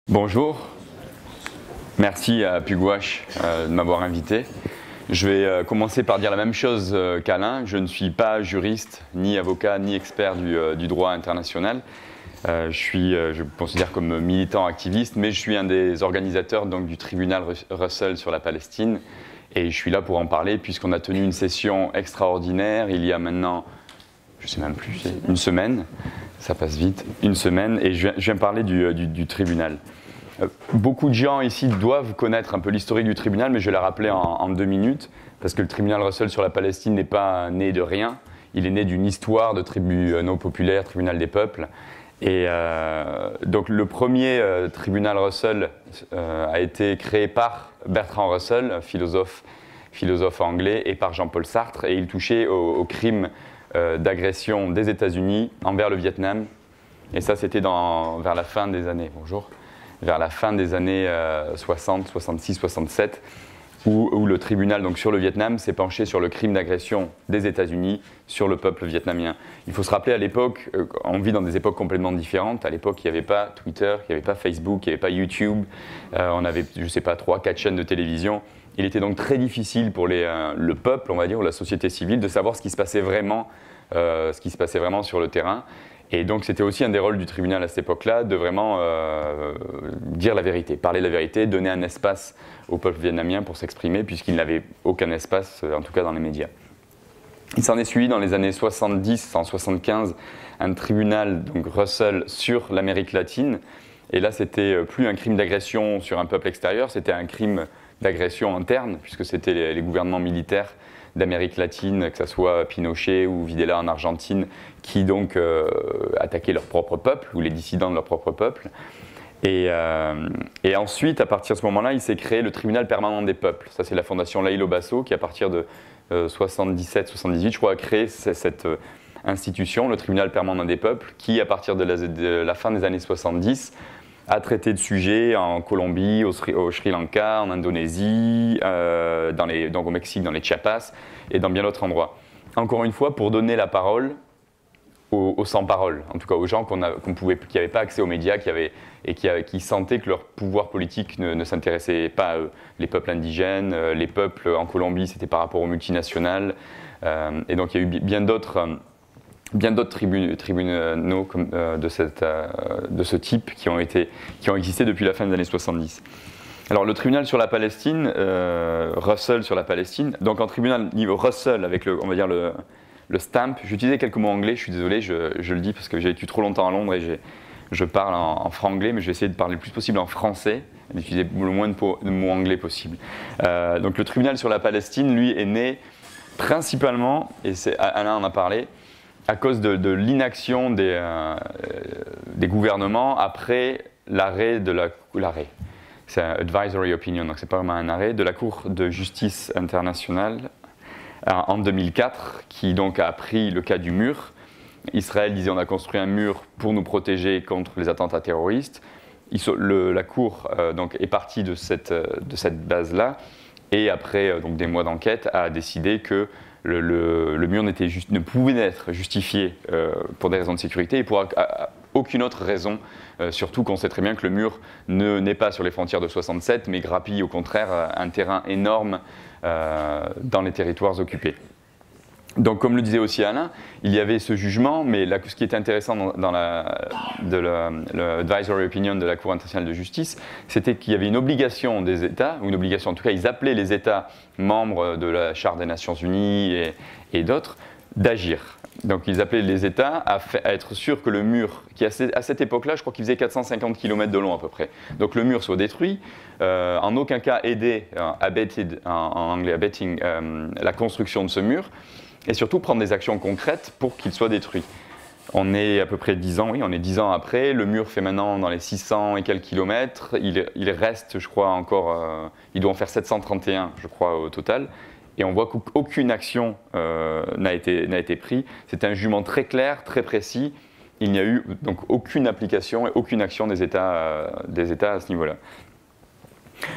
Bonjour, merci à Pugwash de m'avoir invité. Je vais commencer par dire la même chose qu'Alain. Je ne suis pas juriste, ni avocat, ni expert du droit international. Je me considère comme militant activiste, mais je suis un des organisateurs donc, du tribunal Russell sur la Palestine. Et je suis là pour en parler puisqu'on a tenu une session extraordinaire il y a maintenant, je ne sais même plus, une semaine. Ça passe vite, une semaine. Et je viens parler du tribunal. Beaucoup de gens ici doivent connaître un peu l'historique du tribunal, mais je vais la rappeler en 2 minutes, parce que le tribunal Russell sur la Palestine n'est pas né de rien. Il est né d'une histoire de tribunaux populaires, tribunal des peuples. Et donc le premier tribunal Russell a été créé par Bertrand Russell, philosophe anglais, et par Jean-Paul Sartre, et il touchait aux crimes d'agression des États-Unis envers le Vietnam. Et ça, c'était vers la fin des années. Bonjour. Vers la fin des années 60, 66, 67, où le tribunal donc, sur le Vietnam s'est penché sur le crime d'agression des États-Unis sur le peuple vietnamien. Il faut se rappeler à l'époque, on vit dans des époques complètement différentes. À l'époque, il n'y avait pas Twitter, il n'y avait pas Facebook, il n'y avait pas YouTube. On avait, je ne sais pas, 3-4 chaînes de télévision. Il était donc très difficile pour le peuple, on va dire, ou la société civile, de savoir ce qui se passait vraiment sur le terrain. Et donc c'était aussi un des rôles du tribunal à cette époque-là, de vraiment dire la vérité, parler la vérité, donner un espace au peuple vietnamien pour s'exprimer, puisqu'il n'avait aucun espace, en tout cas dans les médias. Il s'en est suivi dans les années 70, en 75, un tribunal, donc Russell, sur l'Amérique latine. Et là, c'était plus un crime d'agression sur un peuple extérieur, c'était un crime d'agression interne, puisque c'était les gouvernements militaires d'Amérique latine, que ce soit Pinochet ou Videla en Argentine, qui donc attaquaient leur propre peuple, ou les dissidents de leur propre peuple. Et ensuite, à partir de ce moment-là, il s'est créé le tribunal permanent des peuples. Ça, c'est la fondation Laïlo Basso, qui à partir de 77-78, je crois, a créé cette institution, le tribunal permanent des peuples, qui, à partir de la fin des années 70, a traité de sujets en Colombie, au Sri Lanka, en Indonésie, donc au Mexique, dans les Chiapas et dans bien d'autres endroits. Encore une fois, pour donner la parole aux sans-parole, en tout cas aux gens qui n'avaient pas accès aux médias qui sentaient que leur pouvoir politique ne s'intéressait pas à eux. Les peuples indigènes, les peuples en Colombie, c'était par rapport aux multinationales. Et donc il y a eu bien d'autres tribunaux de ce type qui ont existé depuis la fin des années 70. Alors le tribunal sur la Palestine, Russell sur la Palestine, donc en tribunal niveau Russell avec on va dire le stamp, j'utilisais quelques mots anglais, je suis désolé, je le dis parce que j'ai vécu trop longtemps à Londres et je parle en franglais, mais je vais essayer de parler le plus possible en français, et d'utiliser le moins de mots anglais possible. Donc le tribunal sur la Palestine, lui, est né principalement, et Alain en a parlé, à cause de l'inaction des gouvernements après l'arrêt c'est un advisory opinion, donc c'est pas vraiment un arrêt, de la Cour de justice internationale en 2004, qui donc a pris le cas du mur. Israël disait on a construit un mur pour nous protéger contre les attentats terroristes. La Cour donc, est partie de cette base-là, et après donc, des mois d'enquête, a décidé que le mur ne pouvait être justifié pour des raisons de sécurité et pour aucune autre raison, surtout qu'on sait très bien que le mur n'est pas sur les frontières de 67, mais grappille au contraire un terrain énorme dans les territoires occupés. Donc comme le disait aussi Alain, il y avait ce jugement, mais ce qui était intéressant dans l'advisory opinion de la Cour internationale de justice, c'était qu'il y avait une obligation des États, ou une obligation, en tout cas ils appelaient les États membres de la Charte des Nations Unies et d'autres, d'agir. Donc ils appelaient les États à être sûrs que le mur, qui à cette époque-là, je crois qu'il faisait 450 km de long à peu près, donc le mur soit détruit, en aucun cas aider, abetted, en anglais abetting, la construction de ce mur, et surtout prendre des actions concrètes pour qu'il soit détruit. On est à peu près 10 ans, oui, on est 10 ans après, le mur fait maintenant dans les 600 et quelques kilomètres, il reste, je crois, encore, il doit en faire 731, je crois, au total, et on voit qu'aucune action n'a été prise. C'est un jugement très clair, très précis, il n'y a eu donc aucune application et aucune action des États à ce niveau-là.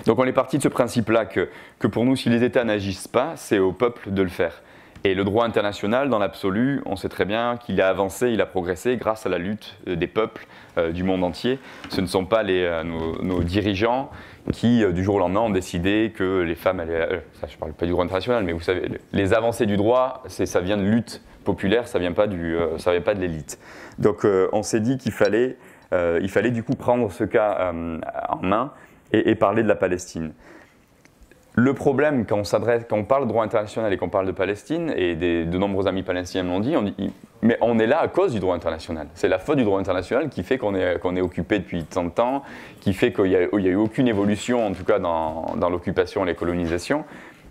Donc on est parti de ce principe-là que pour nous, si les États n'agissent pas, c'est au peuple de le faire. Et le droit international, dans l'absolu, on sait très bien qu'il a avancé, il a progressé grâce à la lutte des peuples du monde entier. Ce ne sont pas nos dirigeants qui, du jour au lendemain, ont décidé que les femmes allaient... ça, je ne parle pas du droit international, mais vous savez, les avancées du droit, ça vient de lutte populaire, ça ne vient pas de l'élite. Donc on s'est dit qu'il fallait, du coup prendre ce cas en main et parler de la Palestine. Le problème, quand on parle de droit international et qu'on parle de Palestine, et de nombreux amis palestiniens m'ont dit, mais on est là à cause du droit international. C'est la faute du droit international qui fait qu'on est occupé depuis tant de temps, qui fait qu'il n'y a eu aucune évolution, en tout cas dans l'occupation et les colonisations.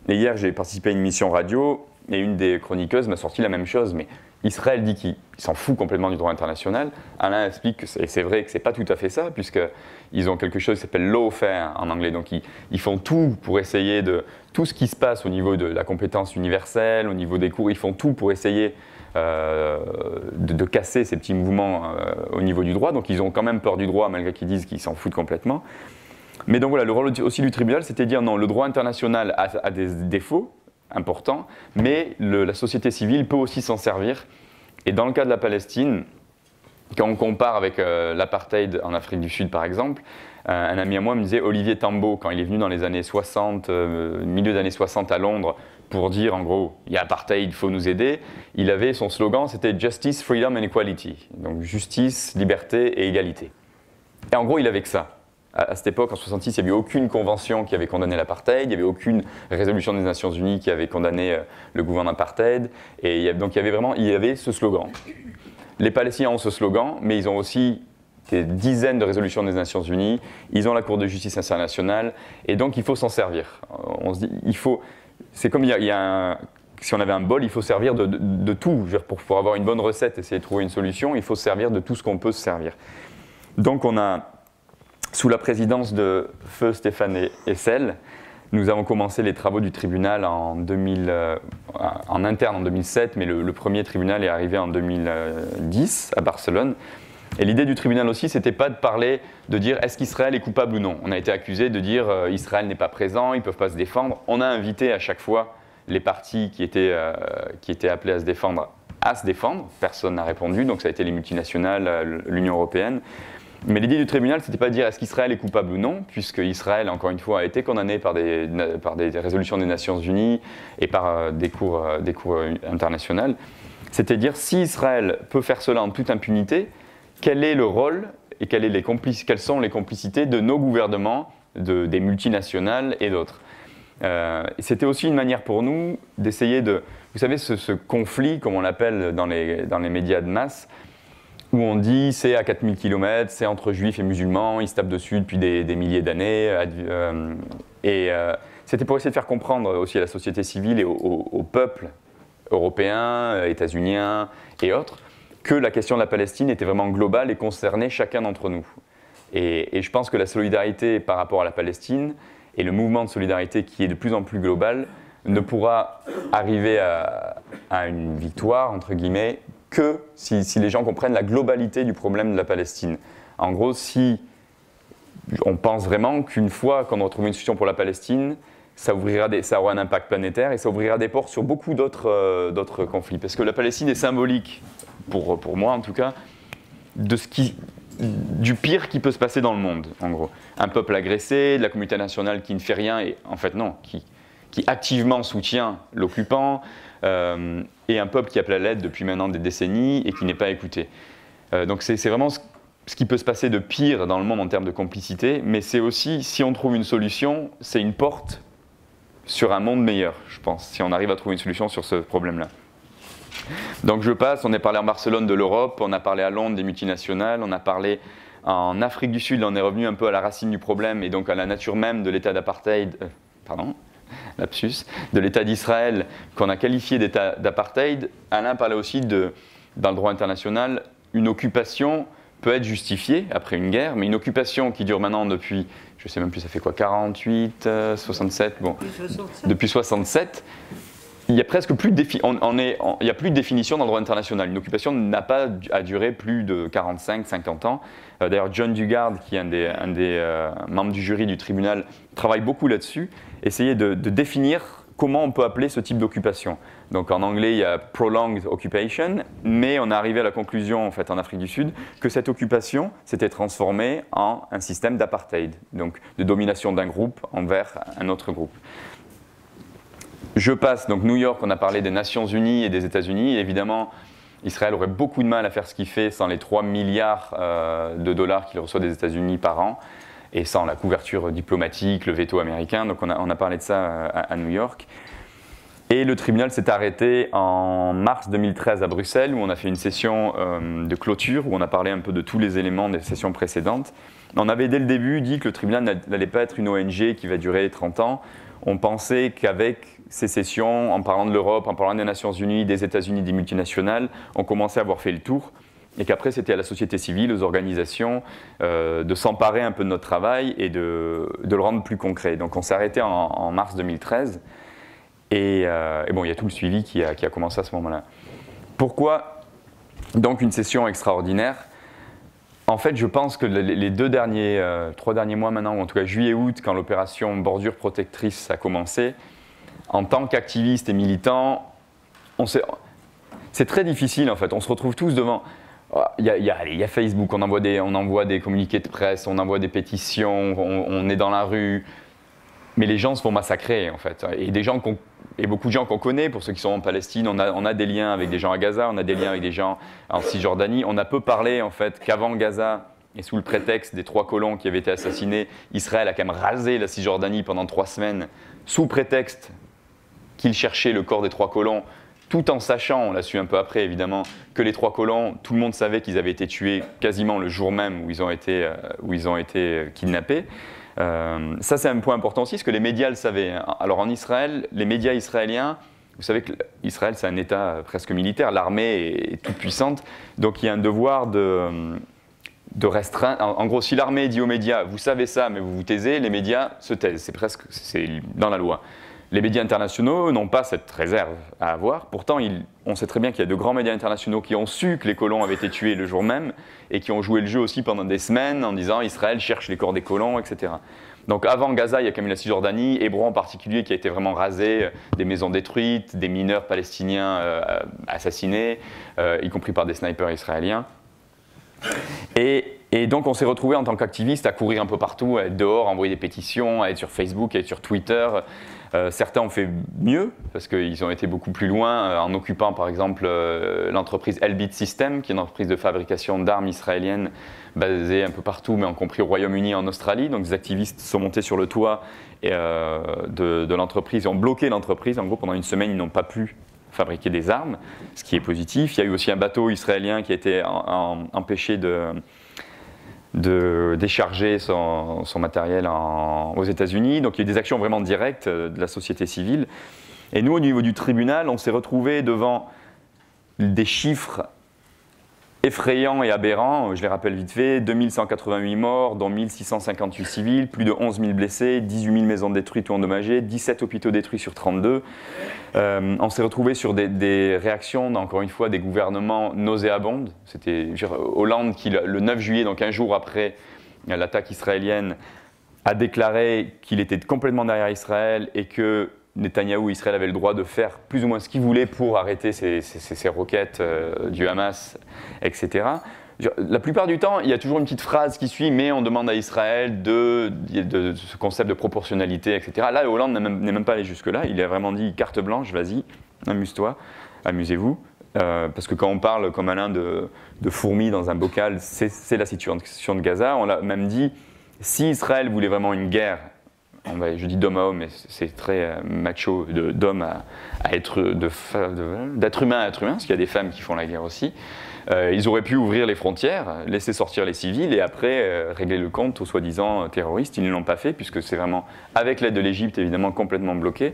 Et hier, j'ai participé à une émission radio, et une des chroniqueuses m'a sorti la même chose, mais Israël dit qu'il s'en fout complètement du droit international. Alain explique que c'est vrai que ce n'est pas tout à fait ça, puisqu'ils ont quelque chose qui s'appelle lawfare en anglais. Donc ils font tout pour essayer de... Tout ce qui se passe au niveau de la compétence universelle, au niveau des cours, ils font tout pour essayer de casser ces petits mouvements au niveau du droit. Donc ils ont quand même peur du droit, malgré qu'ils disent qu'ils s'en foutent complètement. Mais donc voilà, le rôle aussi du tribunal, c'était de dire non, le droit international a des défauts importants, mais la société civile peut aussi s'en servir. Et dans le cas de la Palestine, quand on compare avec l'apartheid en Afrique du Sud par exemple, un ami à moi me disait, Olivier Tambo, quand il est venu dans les années 60, milieu des années 60 à Londres, pour dire en gros, il y a apartheid, il faut nous aider, il avait son slogan, c'était Justice, Freedom and Equality. Donc justice, liberté et égalité. Et en gros, il avait que ça. À cette époque, en 1966, il n'y avait aucune convention qui avait condamné l'apartheid, il n'y avait aucune résolution des Nations Unies qui avait condamné le gouvernement apartheid, et donc il y avait ce slogan. Les Palestiniens ont ce slogan, mais ils ont aussi des dizaines de résolutions des Nations Unies, ils ont la Cour de justice internationale, et donc il faut s'en servir. On se dit, c'est comme si on avait un bol, il faut servir de tout. Pour avoir une bonne recette, essayer de trouver une solution, il faut se servir de tout ce qu'on peut se servir. Donc on a... Sous la présidence de feu Stéphane Hessel, nous avons commencé les travaux du tribunal en interne en 2007, mais le premier tribunal est arrivé en 2010 à Barcelone. Et l'idée du tribunal aussi, c'était pas de dire est-ce qu'Israël est coupable ou non. On a été accusé de dire Israël n'est pas présent, ils ne peuvent pas se défendre. On a invité à chaque fois les parties qui étaient appelées à se défendre. Personne n'a répondu, donc ça a été les multinationales, l'Union européenne. Mais l'idée du tribunal, c'était pas de dire est-ce qu'Israël est coupable ou non, puisque Israël, encore une fois, a été condamné par des résolutions des Nations Unies et par des cours internationales. C'était de dire si Israël peut faire cela en toute impunité, quel est le rôle et quelles sont les complicités de nos gouvernements, des multinationales et d'autres. C'était aussi une manière pour nous d'essayer de... Vous savez, ce conflit, comme on l'appelle dans les médias de masse, où on dit c'est à 4000 km, c'est entre juifs et musulmans, ils se tapent dessus depuis des milliers d'années. C'était pour essayer de faire comprendre aussi à la société civile et au peuple européen, états-unien et autres, que la question de la Palestine était vraiment globale et concernait chacun d'entre nous. Et je pense que la solidarité par rapport à la Palestine et le mouvement de solidarité qui est de plus en plus global ne pourra arriver à une victoire, entre guillemets, que si les gens comprennent la globalité du problème de la Palestine. En gros, si on pense vraiment qu'une fois qu'on aura trouvé une solution pour la Palestine, ça aura un impact planétaire et ça ouvrira des portes sur beaucoup d'autres conflits. Parce que la Palestine est symbolique, pour moi en tout cas, du pire qui peut se passer dans le monde, en gros. Un peuple agressé, de la communauté internationale qui ne fait rien, et en fait non, qui activement soutient l'occupant, et un peuple qui appelle à l'aide depuis maintenant des décennies et qui n'est pas écouté. Donc c'est vraiment ce qui peut se passer de pire dans le monde en termes de complicité, mais c'est aussi, si on trouve une solution, c'est une porte sur un monde meilleur, je pense, si on arrive à trouver une solution sur ce problème-là. Donc je passe, on a parlé en Barcelone de l'Europe, on a parlé à Londres des multinationales, on a parlé en Afrique du Sud, on est revenu un peu à la racine du problème et donc à la nature même de l'état d'apartheid, lapsus, de l'état d'Israël qu'on a qualifié d'état d'apartheid. Alain parlait aussi dans le droit international, une occupation peut être justifiée après une guerre, mais une occupation qui dure maintenant depuis, je ne sais même plus, ça fait quoi, 48, 67, bon, depuis 67, il n'y a presque plus de il y a plus de définition dans le droit international. Une occupation n'a pas à durer plus de 45, 50 ans. D'ailleurs, John Dugard, qui est un des membres du jury du tribunal, travaille beaucoup là-dessus, essayer de définir comment on peut appeler ce type d'occupation. Donc en anglais, il y a prolonged occupation, mais on est arrivé à la conclusion, en fait, en Afrique du Sud, que cette occupation s'était transformée en un système d'apartheid, donc de domination d'un groupe envers un autre groupe. Je passe, donc New York, on a parlé des Nations Unies et des États-Unis. Évidemment, Israël aurait beaucoup de mal à faire ce qu'il fait sans les 3 milliards de dollars qu'il reçoit des États-Unis par an et sans la couverture diplomatique, le veto américain. Donc on a parlé de ça à New York. Et le tribunal s'est arrêté en mars 2013 à Bruxelles, où on a fait une session de clôture, où on a parlé un peu de tous les éléments des sessions précédentes. On avait dès le début dit que le tribunal n'allait pas être une ONG qui va durer 30 ans. On pensait qu'avec ces sessions, en parlant de l'Europe, en parlant des Nations Unies, des États-Unis, des multinationales, on commençait à avoir fait le tour. Et qu'après, c'était à la société civile, aux organisations, de s'emparer un peu de notre travail et de le rendre plus concret. Donc on s'est arrêté en mars 2013. Et bon, il y a tout le suivi qui a commencé à ce moment-là. Pourquoi donc une session extraordinaire? En fait, je pense que les 3 derniers mois maintenant, ou en tout cas juillet-août, quand l'opération Bordure Protectrice a commencé, en tant qu'activiste et militant, c'est très difficile en fait. On se retrouve tous devant. Il y a Facebook, on envoie des communiqués de presse, on envoie des pétitions, on est dans la rue. Mais les gens se font massacrer en fait. Et beaucoup de gens qu'on connaît, pour ceux qui sont en Palestine, on a des liens avec des gens à Gaza, on a des liens avec des gens en Cisjordanie. On a peu parlé en fait qu'avant Gaza, et sous le prétexte des 3 colons qui avaient été assassinés, Israël a quand même rasé la Cisjordanie pendant 3 semaines, sous prétexte qu'il cherchait le corps des 3 colons, tout en sachant, on l'a su un peu après évidemment, que les 3 colons, tout le monde savait qu'ils avaient été tués quasiment le jour même où ils ont été kidnappés. Ça, c'est un point important aussi, parce que les médias le savaient. Alors en Israël, les médias israéliens, vous savez qu'Israël, c'est un État presque militaire, l'armée est toute puissante, donc il y a un devoir de restreindre. En gros, si l'armée dit aux médias, vous savez ça, mais vous vous taisez, les médias se taisent, c'est dans la loi. Les médias internationaux n'ont pas cette réserve à avoir. Pourtant, on sait très bien qu'il y a de grands médias internationaux qui ont su que les colons avaient été tués le jour même et qui ont joué le jeu aussi pendant des semaines en disant Israël cherche les corps des colons, etc. Donc avant Gaza, il y a quand même la Cisjordanie, Hébron en particulier qui a été vraiment rasé, des maisons détruites, des mineurs palestiniens assassinés, y compris par des snipers israéliens. Et donc on s'est retrouvé en tant qu'activiste à courir un peu partout, à être dehors, à envoyer des pétitions, à être sur Facebook, à être sur Twitter. Certains ont fait mieux parce qu'ils ont été beaucoup plus loin en occupant par exemple l'entreprise Elbit Systems, qui est une entreprise de fabrication d'armes israéliennes basée un peu partout, mais y compris au Royaume-Uni et en Australie. Donc des activistes sont montés sur le toit de l'entreprise, ils ont bloqué l'entreprise. En gros, pendant une semaine, ils n'ont pas pu fabriquer des armes, ce qui est positif. Il y a eu aussi un bateau israélien qui a été empêché de décharger son matériel aux États-Unis. Donc il y a eu des actions vraiment directes de la société civile. Et nous, au niveau du tribunal, on s'est retrouvés devant des chiffres effrayants et aberrants. Je les rappelle vite fait, 2188 morts, dont 1658 civils, plus de 11 000 blessés, 18 000 maisons détruites ou endommagées, 17 hôpitaux détruits sur 32. On s'est retrouvés sur des réactions, encore une fois, des gouvernements nauséabondes. C'était Hollande qui, le 9 juillet, donc un jour après l'attaque israélienne, a déclaré qu'il était complètement derrière Israël et que Netanyahou, Israël avait le droit de faire plus ou moins ce qu'il voulait pour arrêter ces roquettes du Hamas, etc. La plupart du temps, il y a toujours une petite phrase qui suit, mais on demande à Israël de ce concept de proportionnalité, etc. Là, Hollande n'est même pas allé jusque-là. Il a vraiment dit carte blanche, vas-y, amuse-toi, amusez-vous. Parce que quand on parle comme Alain de fourmis dans un bocal, c'est la situation de Gaza. On l'a même dit, si Israël voulait vraiment une guerre, je dis d'homme à homme, mais c'est très macho, d'homme à être, d'être humain à être humain, parce qu'il y a des femmes qui font la guerre aussi. Ils auraient pu ouvrir les frontières, laisser sortir les civils et après régler le compte aux soi-disant terroristes. Ils ne l'ont pas fait puisque c'est vraiment, avec l'aide de l'Égypte, évidemment complètement bloqué.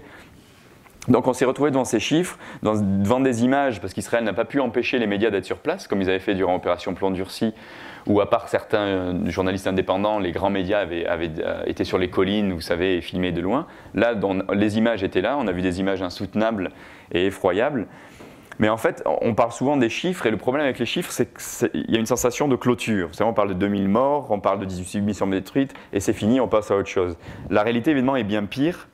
Donc on s'est retrouvé devant ces chiffres, devant des images, parce qu'Israël n'a pas pu empêcher les médias d'être sur place, comme ils avaient fait durant Opération Plomb Durci, où à part certains journalistes indépendants, les grands médias avaient été sur les collines, vous savez, et filmé de loin. Là, les images étaient là, on a vu des images insoutenables et effroyables. Mais en fait, on parle souvent des chiffres, et le problème avec les chiffres, c'est qu'il y a une sensation de clôture. Vous savez, on parle de 2000 morts, on parle de 18 missions détruites, et c'est fini, on passe à autre chose. La réalité, évidemment, est bien pire.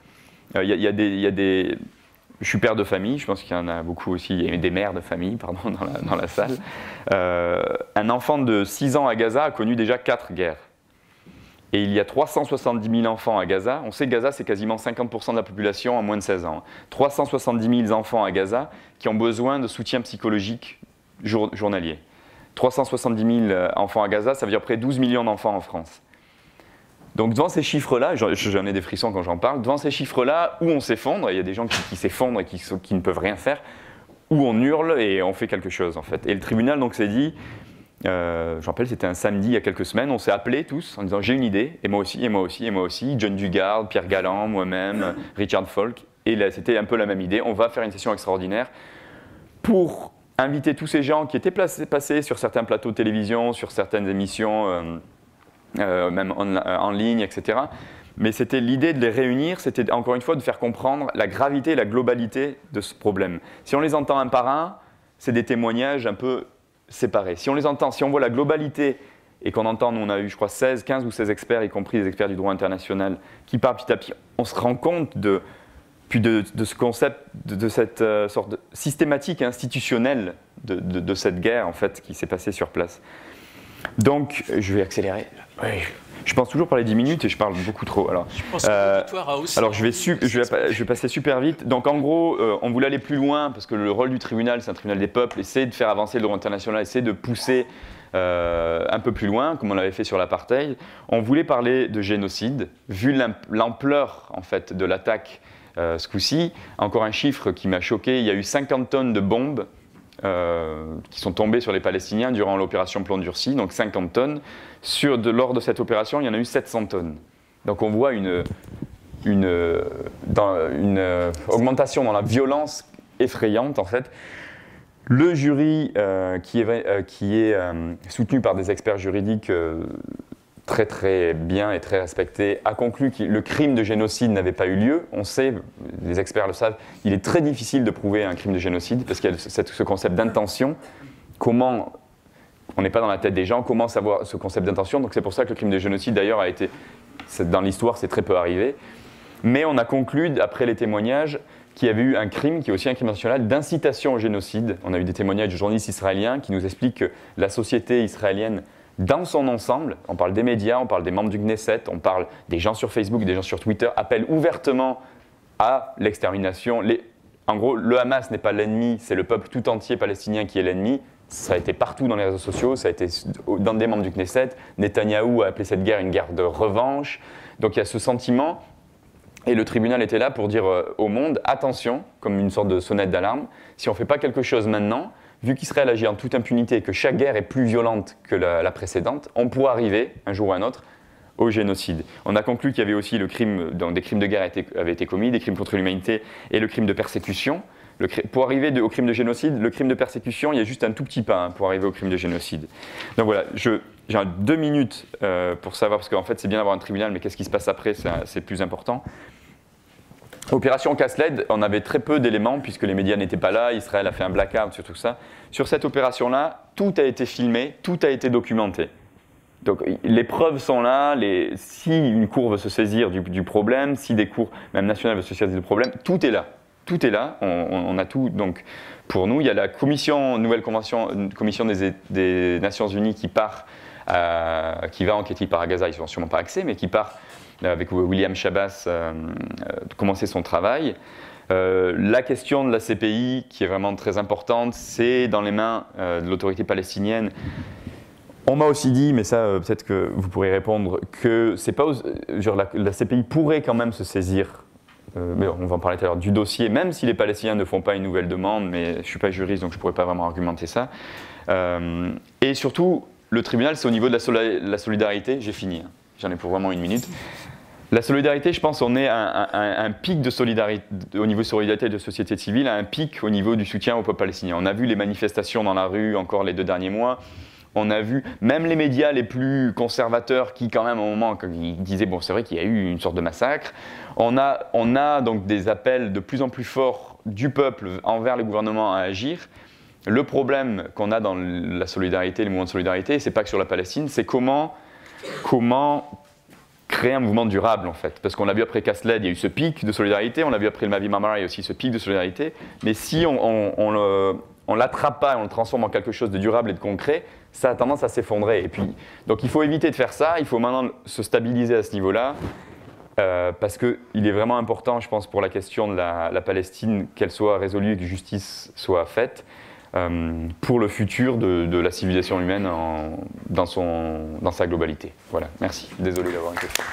Je suis père de famille, je pense qu'il y en a beaucoup aussi, il y a des mères de famille, pardon, dans la salle. Un enfant de 6 ans à Gaza a connu déjà 4 guerres. Et il y a 370 000 enfants à Gaza. On sait que Gaza, c'est quasiment 50% de la population en moins de 16 ans. 370 000 enfants à Gaza qui ont besoin de soutien psychologique journalier. 370 000 enfants à Gaza, ça veut dire près de 12 millions d'enfants en France. Donc devant ces chiffres-là, j'en ai des frissons quand j'en parle, devant ces chiffres-là, où on s'effondre, il y a des gens qui s'effondrent et qui ne peuvent rien faire, où on hurle et on fait quelque chose en fait. Et le tribunal donc s'est dit, je me rappelle, c'était un samedi il y a quelques semaines, on s'est appelés tous en disant j'ai une idée, et moi aussi, et moi aussi, et moi aussi, John Dugard, Pierre Galland, moi-même, Richard Falk, et là c'était un peu la même idée, on va faire une session extraordinaire pour inviter tous ces gens qui étaient passés sur certains plateaux de télévision, sur certaines émissions, même en ligne, etc. Mais c'était l'idée de les réunir, c'était encore une fois de faire comprendre la gravité et la globalité de ce problème. Si on les entend un par un, c'est des témoignages un peu séparés. Si on les entend, si on voit la globalité et qu'on entend, nous on a eu je crois 15 ou 16 experts, y compris des experts du droit international, qui parlent petit à petit, on se rend compte de ce concept, de cette sorte de systématique et institutionnelle de cette guerre en fait, qui s'est passée sur place. Donc, je vais accélérer. Oui. Je pense toujours parler 10 minutes et je parle beaucoup trop. Alors, je pense que l'auditoire a aussi. Alors, je vais passer super vite. Donc, en gros, on voulait aller plus loin parce que le rôle du tribunal, c'est un tribunal des peuples, essayer de faire avancer le droit international, essayer de pousser un peu plus loin, comme on l'avait fait sur l'apartheid. On voulait parler de génocide, vu l'ampleur en fait, de l'attaque ce coup-ci. Encore un chiffre qui m'a choqué, il y a eu 50 tonnes de bombes qui sont tombées sur les Palestiniens durant l'opération Plan Durci, donc 50 tonnes. Lors de cette opération, il y en a eu 700 tonnes. Donc on voit une augmentation dans la violence effrayante en fait. Le jury qui est soutenu par des experts juridiques très très bien et très respectés, a conclu que le crime de génocide n'avait pas eu lieu. On sait, les experts le savent, il est très difficile de prouver un crime de génocide parce qu'il y a ce concept d'intention. Comment, on n'est pas dans la tête des gens, comment savoir ce concept d'intention? Donc c'est pour ça que le crime de génocide d'ailleurs a été, dans l'histoire c'est très peu arrivé. Mais on a conclu, après les témoignages, qu'il y avait eu un crime, qui est aussi un crime national, d'incitation au génocide. On a eu des témoignages de journalistes israéliens qui nous expliquent que la société israélienne, dans son ensemble, on parle des médias, on parle des membres du Knesset, on parle des gens sur Facebook, des gens sur Twitter, appellent ouvertement à l'extermination. En gros, le Hamas n'est pas l'ennemi, c'est le peuple tout entier palestinien qui est l'ennemi. Ça a été partout dans les réseaux sociaux, ça a été dans des membres du Knesset. Netanyahou a appelé cette guerre une guerre de revanche. Donc il y a ce sentiment, et le tribunal était là pour dire au monde, attention, comme une sorte de sonnette d'alarme, si on ne fait pas quelque chose maintenant, vu qu'Israël agit en toute impunité et que chaque guerre est plus violente que la précédente, on pourrait arriver, un jour ou un autre, au génocide. On a conclu qu'il y avait aussi le crime, donc des crimes de guerre avaient été commis, des crimes contre l'humanité et le crime de persécution. Pour arriver au crime de génocide, le crime de persécution, il y a juste un tout petit pas pour arriver au crime de génocide. Donc voilà, j'ai 2 minutes pour savoir, parce qu'en fait c'est bien d'avoir un tribunal, mais qu'est-ce qui se passe après, c'est plus important. Opération Casse-LED, on avait très peu d'éléments puisque les médias n'étaient pas là, Israël a fait un blackout sur tout ça. Sur cette opération-là, tout a été filmé, tout a été documenté. Donc les preuves sont là, si une cour veut se saisir du problème, si des cours, même nationales, veulent se saisir du problème, tout est là. Tout est là, on a tout. Donc pour nous, il y a la nouvelle commission des Nations Unies qui va enquêter par Gaza, ils n'ont sûrement pas accès, mais qui part avec William Chabas, commencer son travail. La question de la CPI, qui est vraiment très importante, c'est dans les mains de l'autorité palestinienne. On m'a aussi dit, mais ça peut-être que vous pourrez répondre, que c'est pas, la CPI pourrait quand même se saisir, mais on va en parler tout à l'heure, du dossier, même si les Palestiniens ne font pas une nouvelle demande, mais je ne suis pas juriste donc je ne pourrais pas vraiment argumenter ça. Et surtout, le tribunal, c'est au niveau de la solidarité, j'ai fini, hein. J'en ai pour vraiment 1 minute. La solidarité, je pense, on est à un pic de solidarité, au niveau de solidarité de société civile, à un pic au niveau du soutien au peuple palestinien. On a vu les manifestations dans la rue encore les 2 derniers mois. On a vu même les médias les plus conservateurs qui, quand même, à un moment, ils disaient bon, c'est vrai qu'il y a eu une sorte de massacre. On a donc des appels de plus en plus forts du peuple envers le gouvernement à agir. Le problème qu'on a dans la solidarité, les mouvements de solidarité, c'est pas que sur la Palestine, c'est comment créer un mouvement durable en fait. Parce qu'on l'a vu après Castled, il y a eu ce pic de solidarité, on l'a vu après le Mavi Marmara, il y a aussi ce pic de solidarité. Mais si on l'attrape pas et on le transforme en quelque chose de durable et de concret, ça a tendance à s'effondrer. Et puis, donc il faut éviter de faire ça, il faut maintenant se stabiliser à ce niveau-là. Parce qu'il est vraiment important, je pense, pour la question de la Palestine, qu'elle soit résolue et que justice soit faite, pour le futur de la civilisation humaine dans sa globalité. Voilà, merci. Désolé d'avoir une question.